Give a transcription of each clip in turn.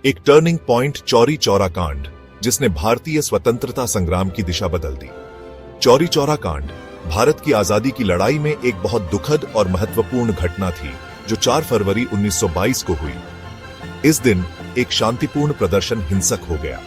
एक turning point Chauri Chaura कांड, जिसने भारतीय स्वतंत्रता संग्राम की दिशा बदल दी। चौरी चौरा कांड भारत की आजादी की लड़ाई में एक बहुत दुखद और महत्वपूर्ण घटना थी, जो 4 फरवरी 1922 को हुई। इस दिन एक शांतिपूर्ण प्रदर्शन हिंसक हो गया।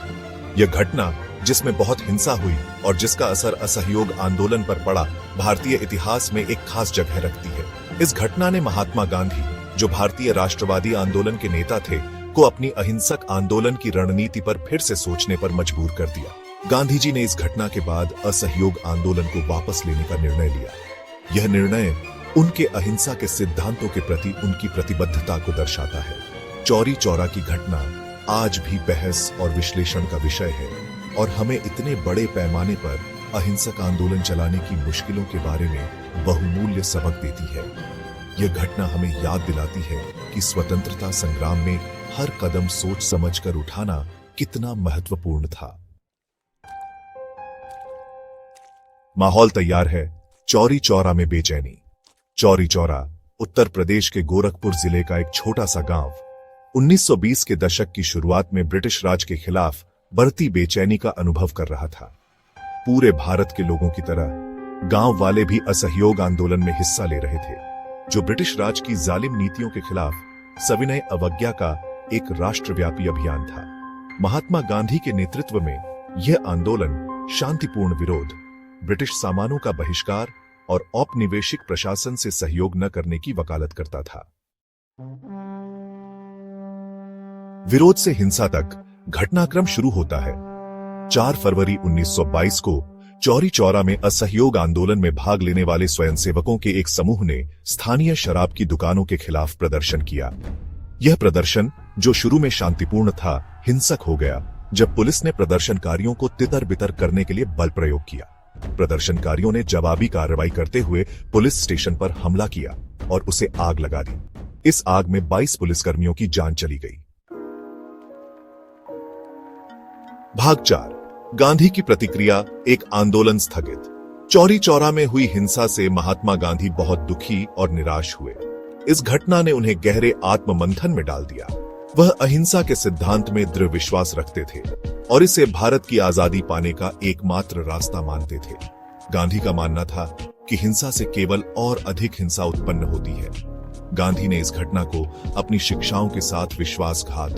यह घटना, जिसमें बहुत हिंसा हुई और जिसका असर असहयोग आंदोलन पर पड़ा, भारतीय इतिहास में एक खास जगह रखती है। इस घटना ने महात्मा गांधी, जो भारतीय राष्ट्रवादी आंदोलन के नेता थे, को अपनी अहिंसक आंदोलन की रणनीति पर फिर से सोचने पर मजबूर कर दिया। गांधी जी ने इस घटना के बाद असहयोग आंदोलन को वापस लेने का निर्णय लिया। यह निर्णय उनके अहिंसा के सिद्धांतों के प्रति उनकी प्रतिबद्धता को दर्शाता है। चौरी चौरा की घटना आज भी बहस और विश्लेषण का विषय है और हमें इतने बड़े पैमाने पर अहिंसक आंदोलन चलाने की मुश्किलों के बारे में बहुमूल्य सबक देती है। यह घटना हमें याद दिलाती है कि स्वतंत्रता संग्राम में हर कदम सोच समझकर उठाना कितना महत्वपूर्ण था। माहौल तैयार है। चौरी चौरा में बेचैनी। चौरी चौरा उत्तर प्रदेश के गोरखपुर जिले का एक छोटा सा गांव 1920 के दशक की शुरुआत में ब्रिटिश राज के खिलाफ बढ़ती बेचैनी का अनुभव कर रहा था। पूरे भारत के लोगों की तरह गांव वाले भी असहयोग आंदोलन में हिस्सा ले रहे थे, जो ब्रिटिश राज की जालिम नीतियों के खिलाफ सविनय अवज्ञा का एक राष्ट्रव्यापी अभियान था। महात्मा गांधी के नेतृत्व में यह आंदोलन शांतिपूर्ण विरोध, ब्रिटिश सामानों का बहिष्कार और औपनिवेशिक प्रशासन से सहयोग न करने की वकालत करता था। विरोध से हिंसा तक घटनाक्रम शुरू होता है। 4 फरवरी 1922 को चौरी चौरा में असहयोग आंदोलन में भाग लेने वाले स्वयंसेवकों के एक समूह ने स्थानीय शराब की दुकानों के खिलाफ प्रदर्शन किया। यह प्रदर्शन, जो शुरू में शांतिपूर्ण था, हिंसक हो गया जब पुलिस ने प्रदर्शनकारियों को तितर-बितर करने के लिए बल प्रयोग किया। प्रदर्शनकारियों ने जवाबी कार्रवाई करते हुए पुलिस स्टेशन पर हमला किया और उसे आग लगा दी। इस आग में 22 पुलिसकर्मियों की जान चली गई। भाग 4। गांधी की प्रतिक्रिया, एक आंदोलन स्थगित। चौरी चौरा में हुई हिंसा से महात्मा गांधी बहुत दुखी और निराश हुए। इस घटना ने उन्हें गहरे आत्ममंथन में डाल दिया। वह अहिंसा के सिद्धांत में दृढ़ विश्वास रखते थे और इसे भारत की आजादी पाने का एकमात्र रास्ता मानते थे। गांधी का मानना था कि हिंसा से केवल और अधिक हिंसा उत्पन्न होती है। गांधी ने इस घटना को अपनी शिक्षाओं के साथ विश्वासघात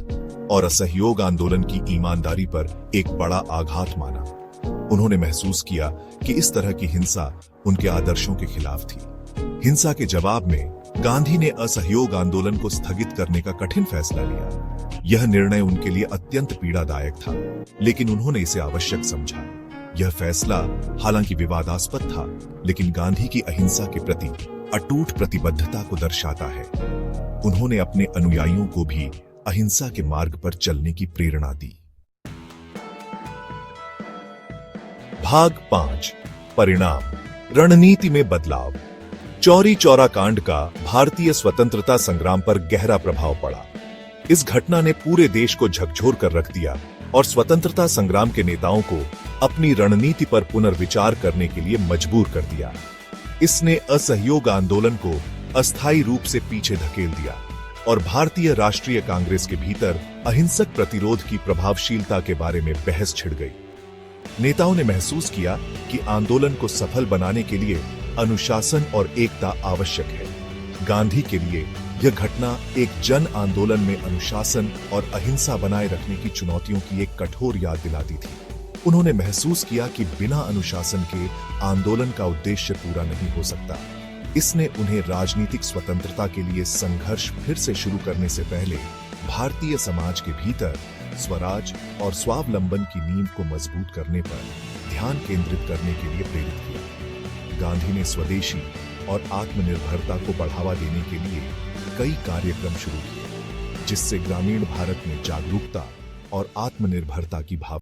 और असहयोग आंदोलन की ईमानदारी पर एक बड़ा आघात माना। उन्होंने महसूस किया कि इस तरह की हिंसा उनके आदर्शों के खिलाफ थी। हिंसा के जवाब में गांधी ने असहयोग आंदोलन को स्थगित करने का कठिन फैसला लिया। यह निर्णय उनके लिए अत्यंत पीड़ादायक था, लेकिन उन्होंने इसे आवश्यक समझा। यह फैसला हालांकि विवादास्पद था, लेकिन गांधी की अहिंसा के प्रति अटूट प्रतिबद्धता को दर्शाता है। उन्होंने अपने अनुयायियों को भी अहिंसा के मार्ग पर चलने की प्रेरणा दी। भाग 5। परिणाम, रणनीति में बदलाव। चौरी चौरा कांड का भारतीय स्वतंत्रता संग्राम पर गहरा प्रभाव पड़ा। इस घटना ने पूरे देश को झकझोर कर रख दिया और स्वतंत्रता संग्राम के नेताओं को अपनी रणनीति पर पुनर्विचार करने के लिए मजबूर कर दिया। इसने असहयोग आंदोलन को अस्थायी रूप से पीछे धकेल दिया और भारतीय राष्ट्रीय कांग्रेस के भीतर अहिंसक प्रतिरोध की प्रभावशीलता के बारे में बहस छिड़ गई। नेताओं ने महसूस किया कि आंदोलन को सफल बनाने के लिए अनुशासन और एकता आवश्यक है। गांधी के लिए यह घटना एक जन आंदोलन में अनुशासन और अहिंसा बनाए रखने की चुनौतियों की एक कठोर याद दिलाती थी। उन्होंने महसूस किया कि बिना अनुशासन के आंदोलन का उद्देश्य पूरा नहीं हो सकता। इसने उन्हें राजनीतिक स्वतंत्रता के लिए संघर्ष फिर से शुरू करने से पहले भारतीय समाज के भीतर स्वराज और स्वावलंबन की नींव को मजबूत करने पर ध्यान केंद्रित करने के लिए प्रेरित किया। गांधी ने स्वदेशी और आत्मनिर्भरता को बढ़ावा देने के लिए कई कार्यक्रम शुरू किए, जिससे ग्रामीण भारत में जागरूकता और आत्मनिर्भरता की भावना